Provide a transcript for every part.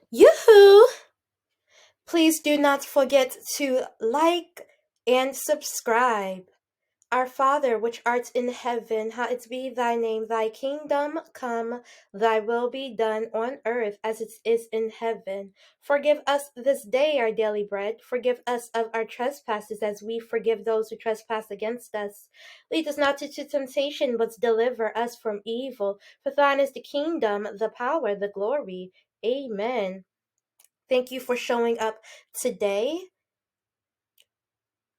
Yoo-hoo! Please do not forget to like and subscribe. Our Father, which art in heaven, hallowed be thy name. Thy kingdom come, thy will be done on earth as it is in heaven. Forgive us this day our daily bread. Forgive us of our trespasses as we forgive those who trespass against us. Lead us not into temptation, but deliver us from evil. For thine is the kingdom, the power, the glory. Amen. Thank you for showing up today.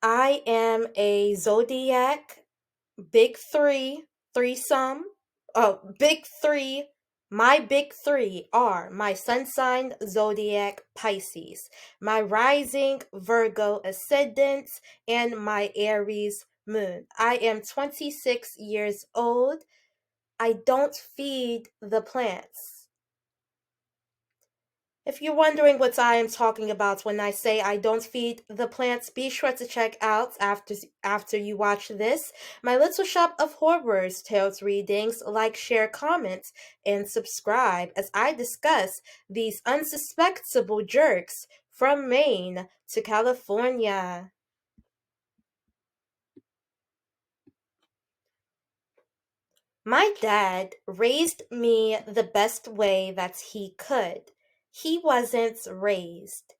I am a zodiac big three, threesome. Oh, big three. My big three are my sun sign zodiac Pisces, my rising Virgo ascendant, and my Aries moon. I am 26 years old. I don't feed the plants. If you're wondering what I am talking about when I say I don't feed the plants, be sure to check out after you watch this my little shop of horrors, tales, readings, like, share, comment, and subscribe as I discuss these unsuspectable jerks from Maine to California. My dad raised me the best way that he could. He wasn't raised.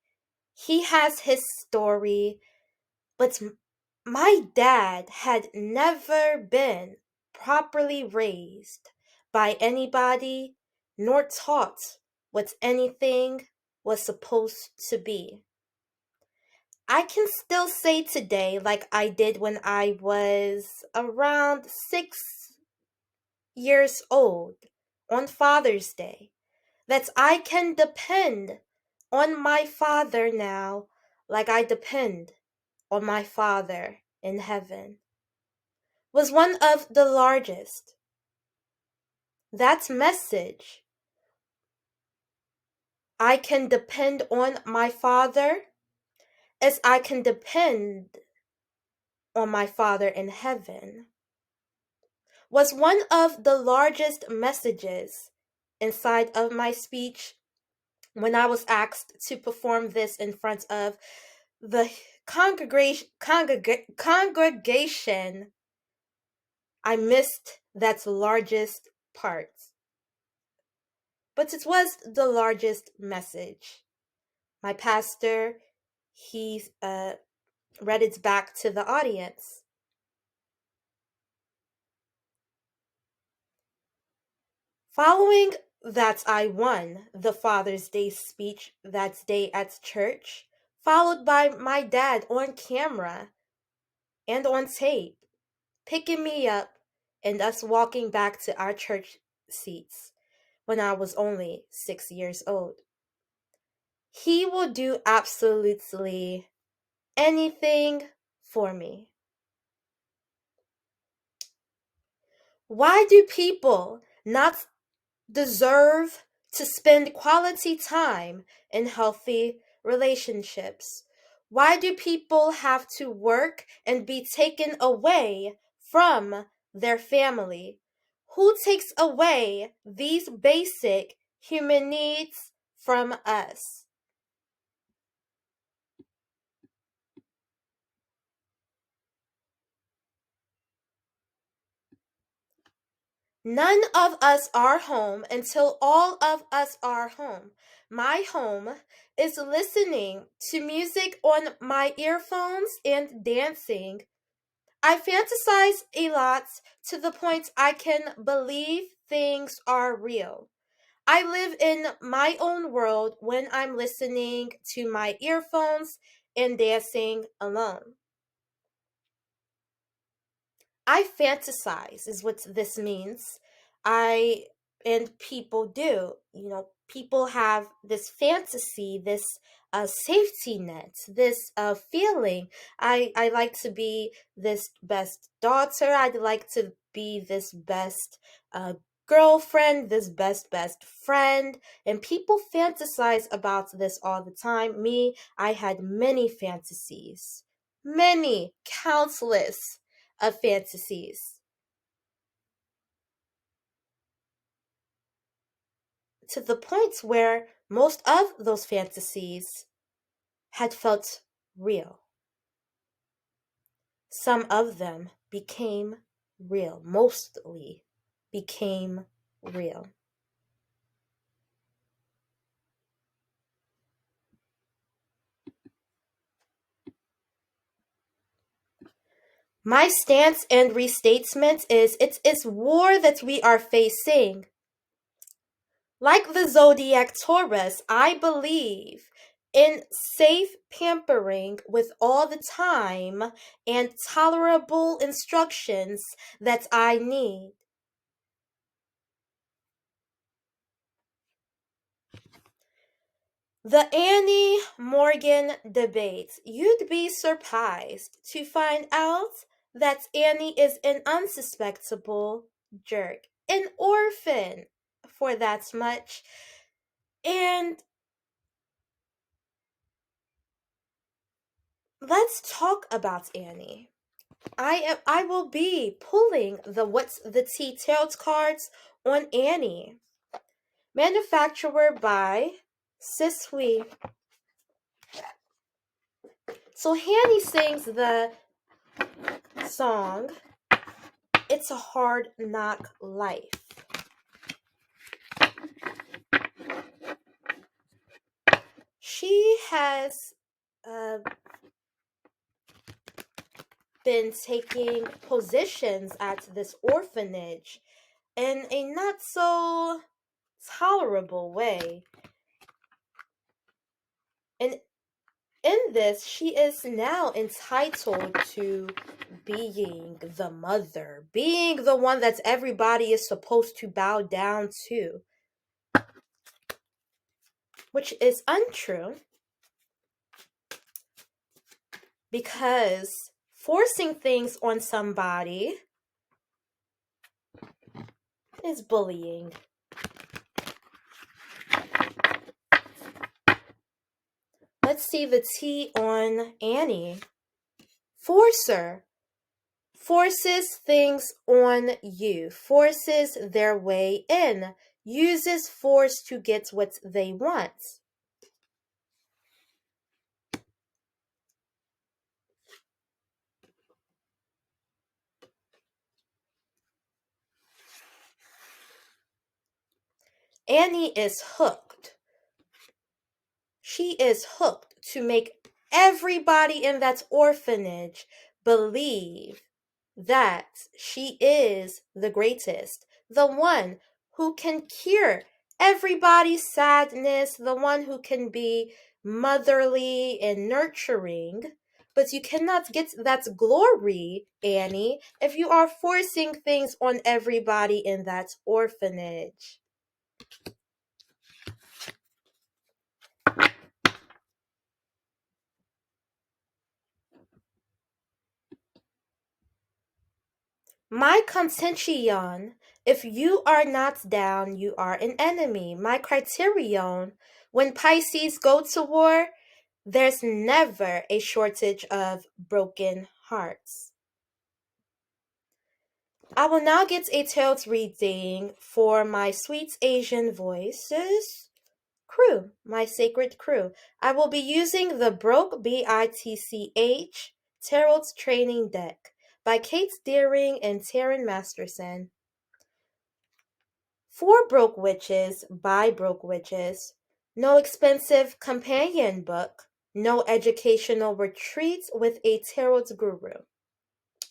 He has his story. But my dad had never been properly raised by anybody nor taught what anything was supposed to be. I can still say today, like I did when I was around 6 years old on Father's Day, that I can depend on my father now like I depend on my Father in heaven, was one of the largest. That message, I can depend on my Father as I can depend on my Father in heaven, was one of the largest messages inside of my speech when I was asked to perform this in front of the congregation. I missed that largest part. But it was the largest message. My pastor, he read it back to the audience. Following that, I won the Father's Day speech that day at church, followed by my dad on camera and on tape, picking me up and us walking back to our church seats when I was only 6 years old. He will do absolutely anything for me. Why do people not deserve to spend quality time in healthy relationships? Why do people have to work and be taken away from their family? Who takes away these basic human needs from us? None of us are home until all of us are home. My home is listening to music on my earphones and dancing. I fantasize a lot to the point I can believe things are real. I live in my own world when I'm listening to my earphones and dancing alone. I fantasize is what this means. I and people do. People have this fantasy, this safety net, this feeling. I like to be this best daughter. I'd like to be this best uh, girlfriend, this best friend. And people fantasize about this all the time. Me, I had many fantasies, many, countless of fantasies, to the point where most of those fantasies had felt real. Some of them became real, mostly became real. My stance and restatement is it is war that we are facing. Like the zodiac Taurus, I believe in safe pampering with all the time and tolerable instructions that I need. The Annie Morgan debate. You'd be surprised to find out that Annie is an unsuspectable jerk, an orphan for that much. And let's talk about Annie. I will be pulling the What's the Tea Tarot cards on Annie. Manufacturer by Sisui. So Annie sings the song It's a Hard Knock Life. She has been taking positions at this orphanage in a not so tolerable way. And in this, she is now entitled to being the mother, being the one that everybody is supposed to bow down to, which is untrue because forcing things on somebody is bullying. Let's see the tea on Annie. Forcer. Forces things on you. Forces their way in. Uses force to get what they want. Annie is hooked. She is hooked to make everybody in that orphanage believe that she is the greatest, the one who can cure everybody's sadness, the one who can be motherly and nurturing. But you cannot get that glory, Annie, if you are forcing things on everybody in that orphanage. My contention, if you are not down, you are an enemy. My criterion, when Pisces go to war, there's never a shortage of broken hearts. I will now get a tarot reading for my sweet Asian voices crew, my sacred crew. I will be using the Broke BITCH Tarot Training Deck by Kate Deering and Taryn Masterson. For Broke Witches by Broke Witches. No expensive companion book. No educational retreats with a tarot guru.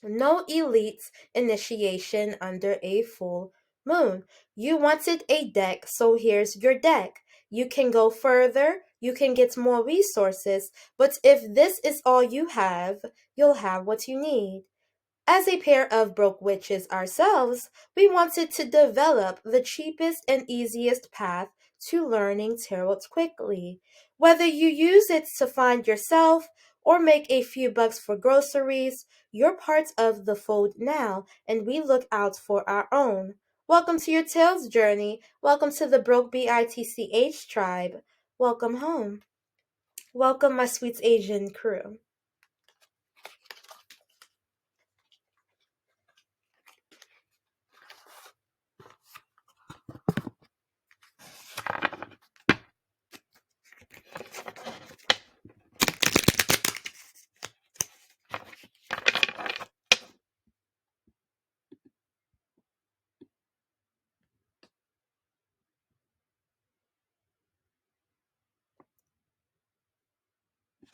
No elite initiation under a full moon. You wanted a deck, so here's your deck. You can go further, you can get more resources, but if this is all you have, you'll have what you need. As a pair of broke witches ourselves, we wanted to develop the cheapest and easiest path to learning tarot quickly. Whether you use it to find yourself or make a few bucks for groceries, you're part of the fold now, and we look out for our own. Welcome to your Tales journey. Welcome to the Broke BITCH tribe. Welcome home. Welcome, my sweet Asian crew.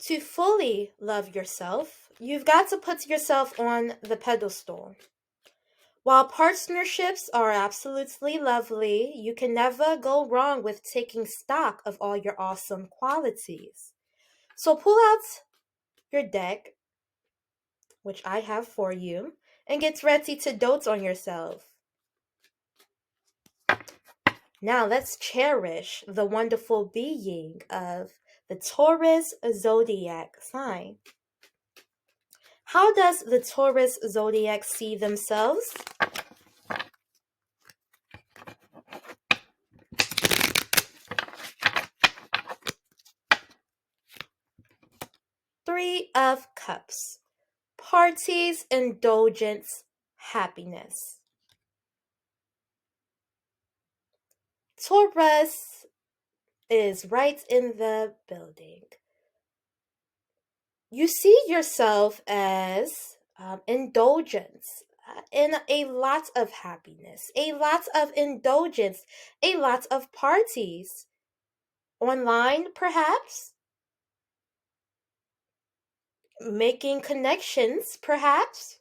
To fully love yourself, you've got to put yourself on the pedestal. While partnerships are absolutely lovely, you can never go wrong with taking stock of all your awesome qualities. So pull out your deck, which I have for you, and get ready to dote on yourself. Now let's cherish the wonderful being of the Taurus zodiac sign. How does the Taurus zodiac see themselves? Three of Cups. Parties, indulgence, happiness. Taurus is right in the building. You see yourself as indulgence in a lot of happiness, a lot of indulgence, a lot of parties. Online, perhaps? Making connections, perhaps?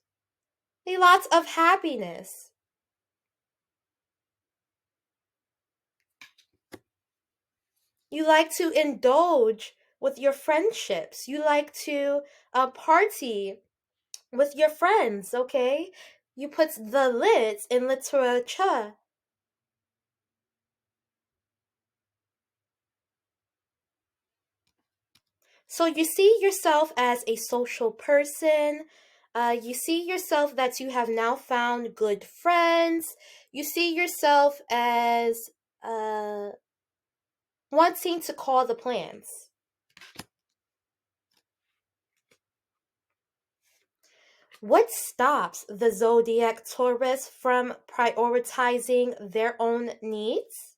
A lot of happiness. You like to indulge with your friendships. You like to party with your friends, okay? You put the lit in literature. So you see yourself as a social person. You see yourself that you have now found good friends. You see yourself as wanting to call the plans. What stops the zodiac Taurus from prioritizing their own needs?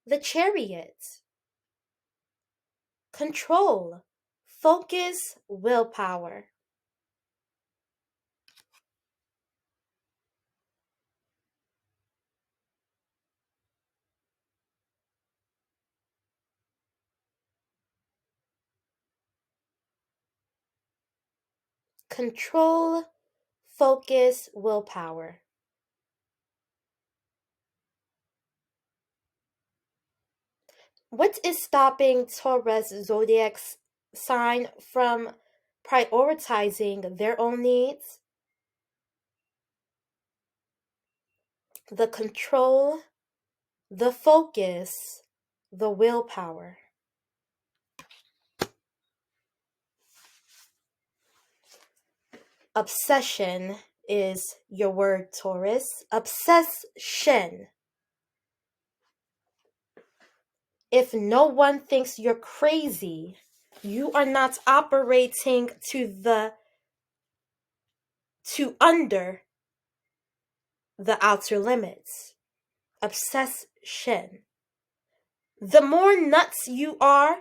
The Chariot. Control, focus, willpower. Control, focus, willpower. What is stopping Taurus zodiac sign from prioritizing their own needs? The control, the focus, the willpower. Obsession is your word, Taurus. Obsession. If no one thinks you're crazy, you are not operating to under the outer limits. Obsession. The more nuts you are,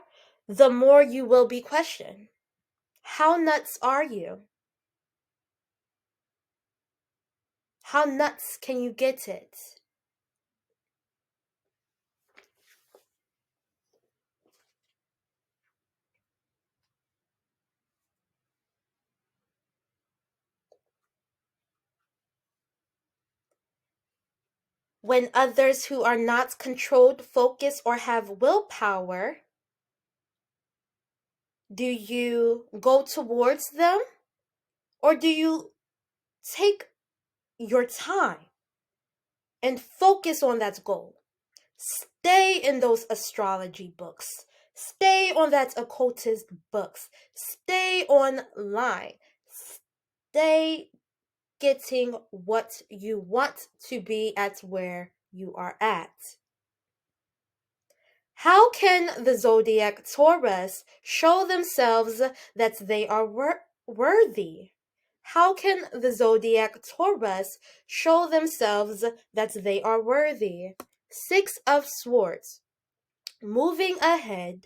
the more you will be questioned. How nuts are you? How nuts can you get it? When others who are not controlled, focused, or have willpower, do you go towards them, or do you take your time and focus on that goal? Stay in those astrology books. Stay on that occultist books. Stay online. Stay getting what you want to be at where you are at. How can the zodiac Taurus show themselves that they are worthy? How can the zodiac Taurus show themselves that they are worthy? Six of Swords. Moving ahead,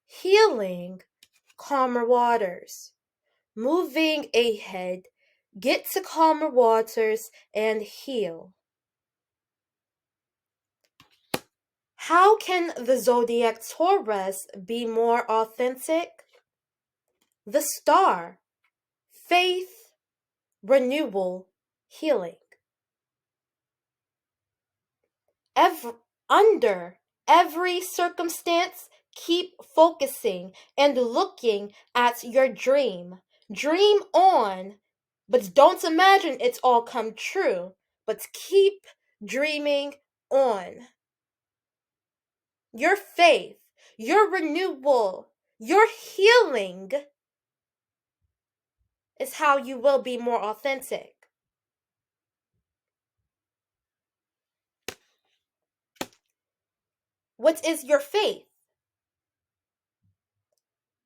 healing, calmer waters. Moving ahead, get to calmer waters and heal. How can the zodiac Taurus be more authentic? The star, faith, renewal, healing. Under every circumstance, keep focusing and looking at your dream. Dream on, but don't imagine it's all come true, but keep dreaming on. Your faith, your renewal, your healing is how you will be more authentic. What is your faith?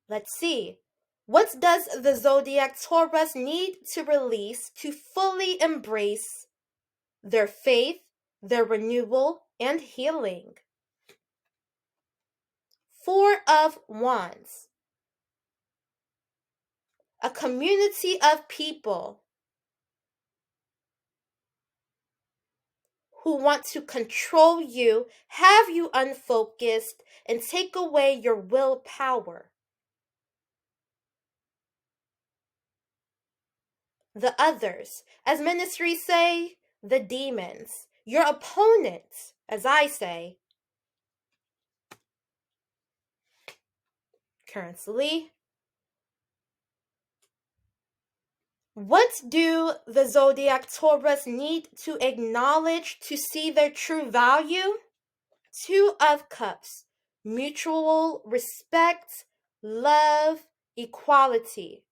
Let's see. What does the zodiac Taurus need to release to fully embrace their faith, their renewal, and healing? Four of Wands. A community of people who want to control you, have you unfocused, and take away your willpower. The others, as ministries say, the demons, your opponents, as I say. Currently, what do the zodiac Taurus need to acknowledge to see their true value? Two of Cups, mutual respect, love, equality.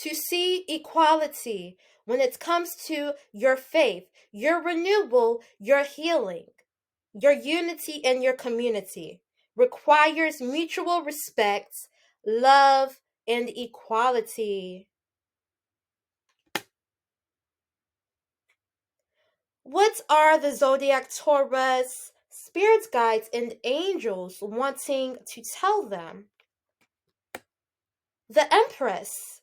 To see equality when it comes to your faith, your renewal, your healing, your unity, and your community requires mutual respect, love, and equality. What are the zodiac Taurus spirits, guides, and angels wanting to tell them? The Empress,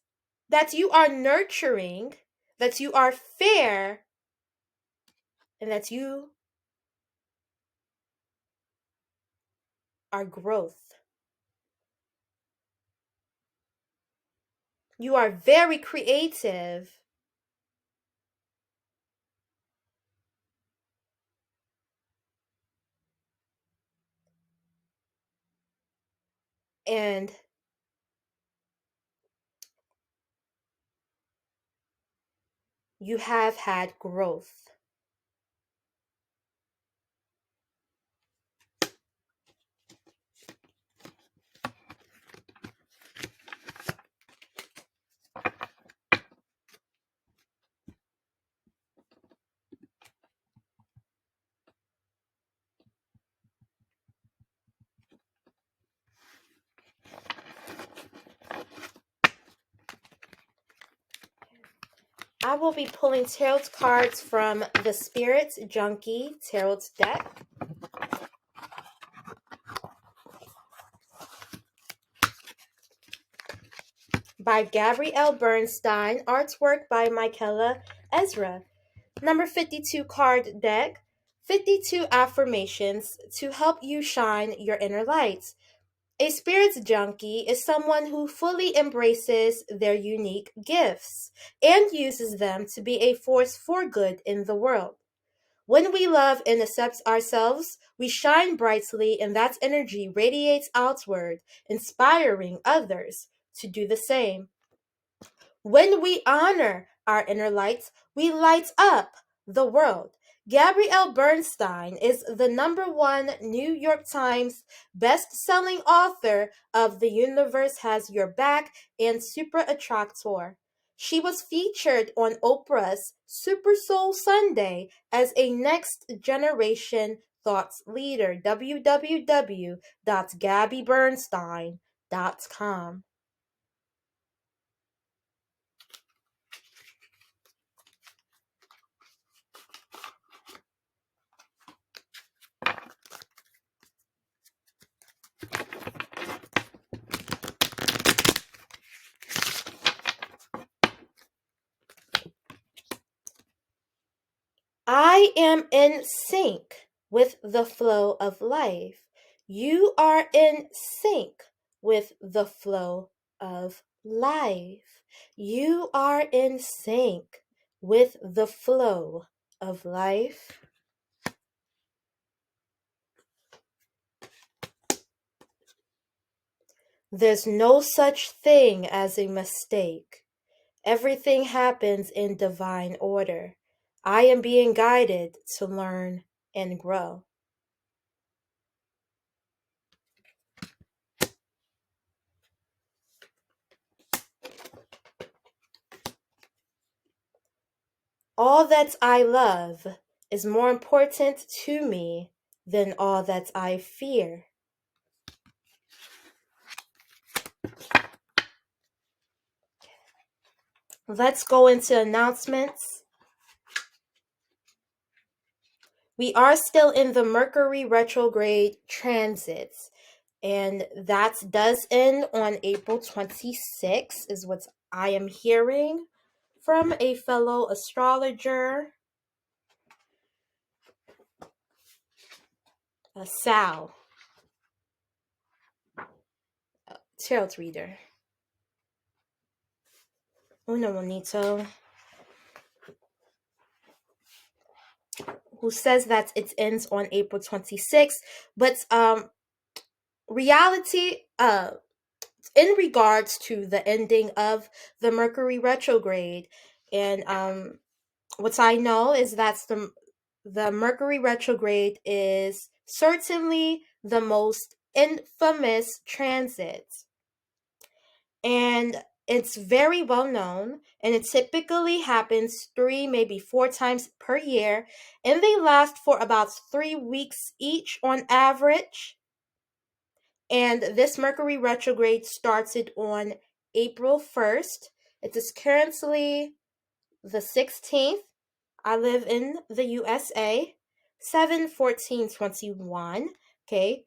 that you are nurturing, that you are fair, and that you are growth. You are very creative. And you have had growth. I will be pulling tarot cards from the Spirit Junkie Tarot deck. By Gabrielle Bernstein, artwork by Michaela Ezra. Number 52 card deck, 52 affirmations to help you shine your inner light. A spirits junkie is someone who fully embraces their unique gifts and uses them to be a force for good in the world. When we love and accept ourselves, we shine brightly, and that energy radiates outward, inspiring others to do the same. When we honor our inner light, we light up the world. Gabrielle Bernstein is the #1 New York Times best-selling author of The Universe Has Your Back and Super Attractor. She was featured on Oprah's Super Soul Sunday as a next-generation thought leader. www.gabbybernstein.com. I am in sync with the flow of life. You are in sync with the flow of life. You are in sync with the flow of life. There's no such thing as a mistake. Everything happens in divine order. I am being guided to learn and grow. All that I love is more important to me than all that I fear. Let's go into announcements. We are still in the Mercury retrograde transits, and that does end on April 26th, is what I am hearing from a fellow astrologer, Sal, tarot reader. Uno Monito, who says that it ends on April 26th, but reality, in regards to the ending of the Mercury retrograde, and what I know is that the Mercury retrograde is certainly the most infamous transit, and it's very well known, and it typically happens 3, maybe 4 times per year, and they last for about 3 weeks each on average. And this Mercury retrograde started on April 1st. It is currently the 16th. I live in the USA. 7/14/21. Okay.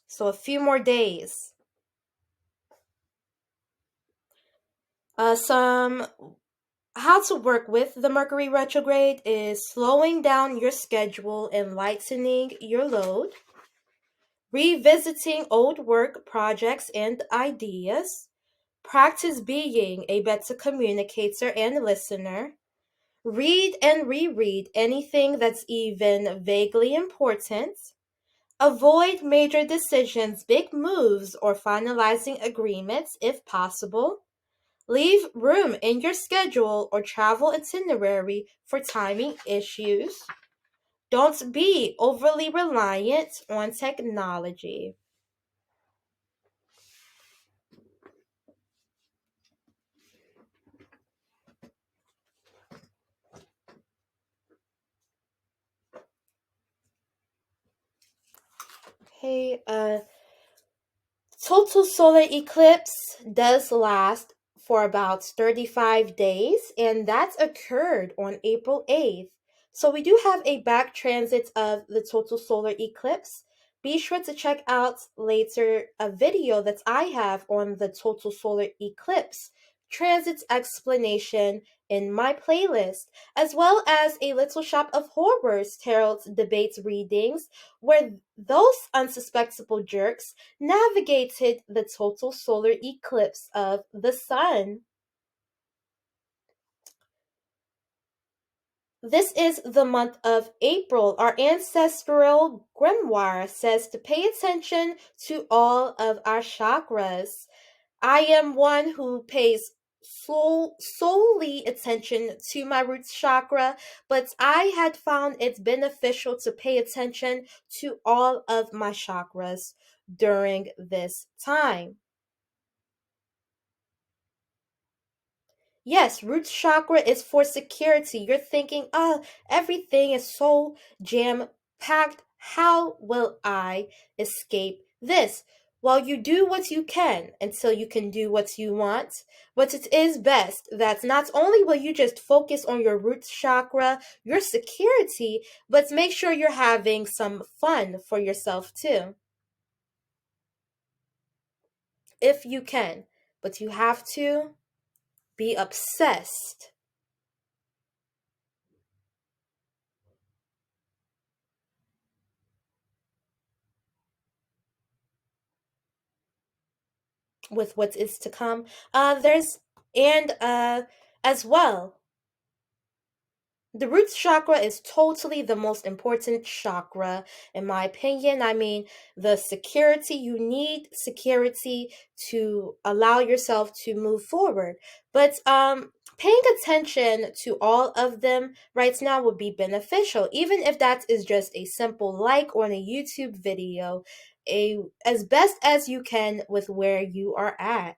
So a few more days. Some how to work with the Mercury retrograde is slowing down your schedule and lightening your load, revisiting old work projects and ideas, practice being a better communicator and listener, read and reread anything that's even vaguely important, avoid major decisions, big moves, or finalizing agreements if possible. Leave room in your schedule or travel itinerary for timing issues. Don't be overly reliant on technology. Okay, total solar eclipse does last for about 35 days, and that occurred on April 8th. So we do have a back transit of the total solar eclipse. Be sure to check out later a video that I have on the total solar eclipse transit explanation in my playlist, as well as a Little Shop of Horrors tarot debates readings, where those unsuspectable jerks navigated the total solar eclipse of the sun. This is the month of April. Our ancestral grimoire says to pay attention to all of our chakras. I am one who pays solely attention to my root chakra, but I had found it beneficial to pay attention to all of my chakras during this time. Yes, root chakra is for security. You're thinking, oh, everything is so jam packed. How will I escape this? Well, you do what you can until you can do what you want. But it is best that not only will you just focus on your root chakra, your security, but make sure you're having some fun for yourself too. If you can. But you have to be obsessed with what is to come. There's and as well, the root chakra is totally the most important chakra, in my opinion. I mean, the security, you need security to allow yourself to move forward. But paying attention to all of them right now would be beneficial, even if that is just a simple like on a YouTube video, as best as you can with where you are at.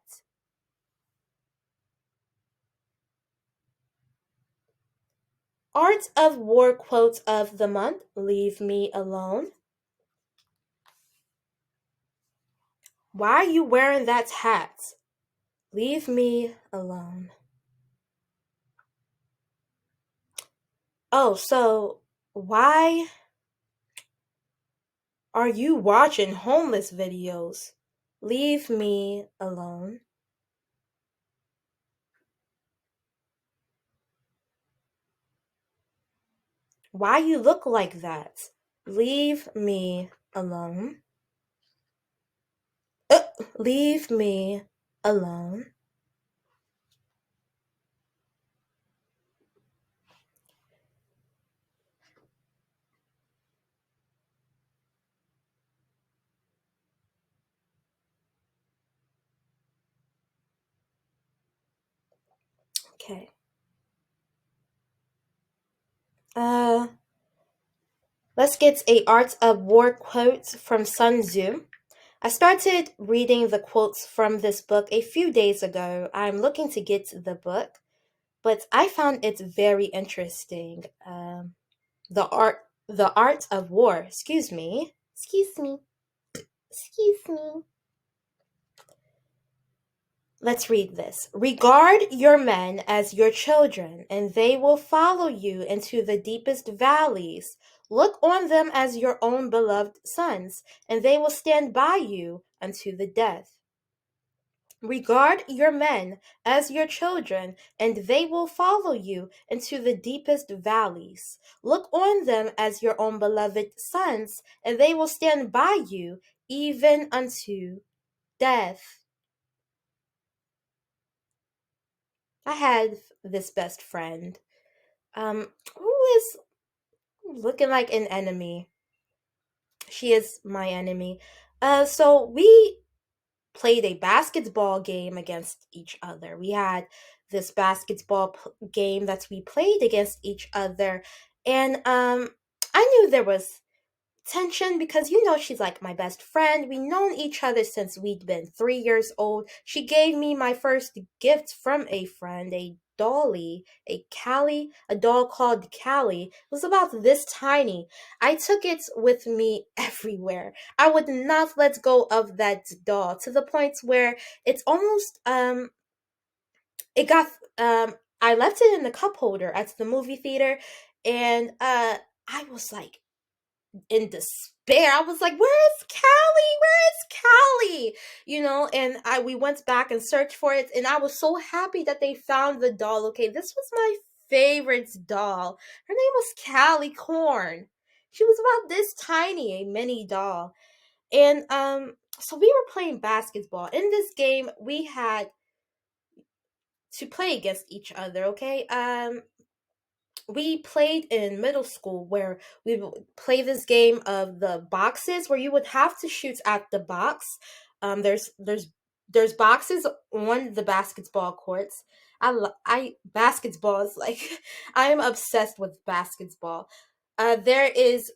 Art of War quote of the month, leave me alone. Why are you wearing that hat? Leave me alone. Oh, so why are you watching homeless videos? Leave me alone. Why you look like that? Leave me alone. Leave me alone. Okay. Uh, let's get a Art of War quote from Sun Tzu. I started reading the quotes from this book a few days ago. I'm looking to get the book, but I found it very interesting. The art of war. Excuse me, excuse me. Let's read this. Regard your men as your children, and they will follow you into the deepest valleys. Look on them as your own beloved sons, and they will stand by you unto the death. Regard your men as your children, and they will follow you into the deepest valleys. Look on them as your own beloved sons, and they will stand by you even unto death. I had this best friend, who is looking like an enemy. She is my enemy. So we played a basketball game against each other. We had this basketball game that we played against each other, and I knew there was tension because she's like my best friend. We known each other since we'd been 3 years old. She gave me my first gift from a friend, a dolly, a doll called Callie. It was about this tiny. I took it with me everywhere. I would not let go of that doll to the point where it's almost it got I left it in the cup holder at the movie theater, and I was like in despair. I was like, "Where is Callie? Where is Callie?" And we went back and searched for it, and I was so happy that they found the doll. Okay, this was my favorite doll. Her name was Callie Corn. She was about this tiny, a mini doll. And so we were playing basketball. In this game, we had to play against each other, okay? We played in middle school where we would play this game of the boxes where you would have to shoot at the box. There's boxes on the basketball courts. I basketball is like I am obsessed with basketball. There is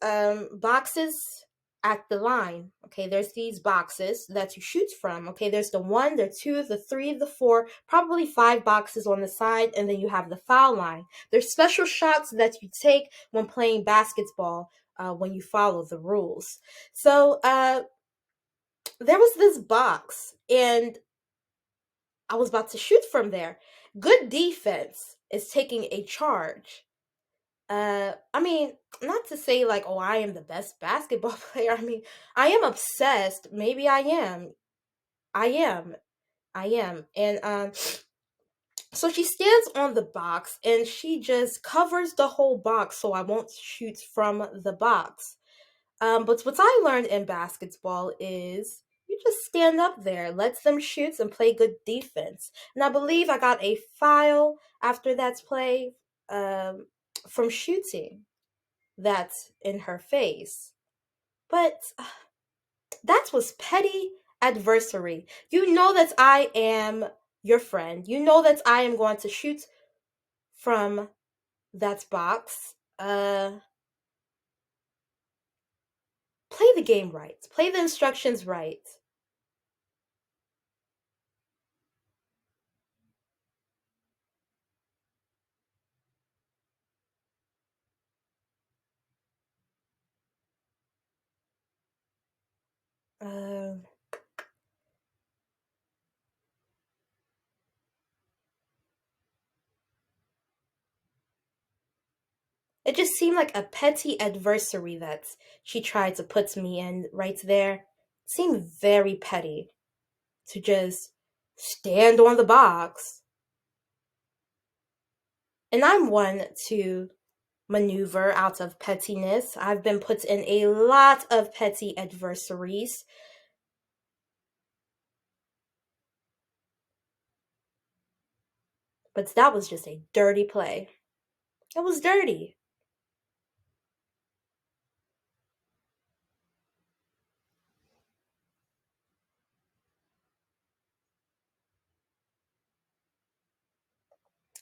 boxes at the line. Okay, there's these boxes that you shoot from. Okay, there's the one, the two, the three, the four, probably five boxes on the side, and then you have the foul line. There's special shots that you take when playing basketball when you follow the rules. So there was this box, and I was about to shoot from there. Good defense is taking a charge. I mean, not to say like, oh, I am the best basketball player. I mean, I am obsessed. Maybe I am. I am. I am. And so she stands on the box and she just covers the whole box so I won't shoot from the box. But what I learned in basketball is You just stand up there, let them shoot, and play good defense. And I believe I got a file after that play from shooting that in her face. But that was petty adversary. You know that I am your friend. You know that I am going to shoot from that box. Play the game right. Play the instructions right. Uh, it just seemed like a petty adversary that she tried to put me in right there. It seemed very petty to just stand on the box. And I'm one to maneuver out of pettiness. I've been put in a lot of petty adversaries. But that was just a dirty play. It was dirty.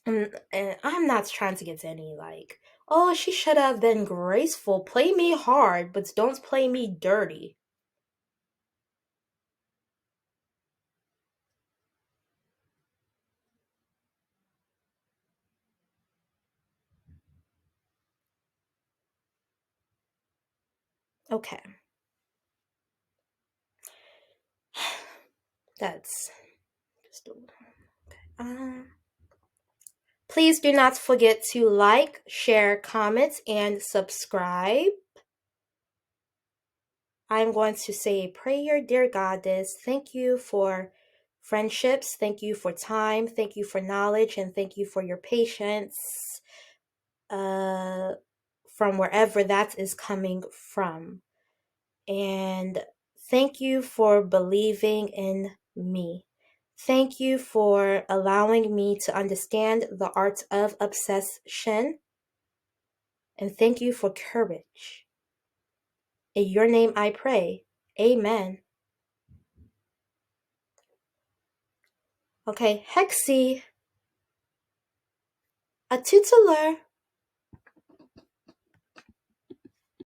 And I'm not trying to get to any like, oh, she should have been graceful. Play me hard, but don't play me dirty. Okay. That's just please do not forget to like, share, comment, and subscribe. I'm going to say a prayer. Dear Goddess, thank you for friendships, thank you for time, thank you for knowledge, and thank you for your patience from wherever that is coming from. And thank you for believing in me. Thank you for allowing me to understand the art of obsession. And thank you for courage. In your name I pray. Amen. Okay, Hexy, a tutelar.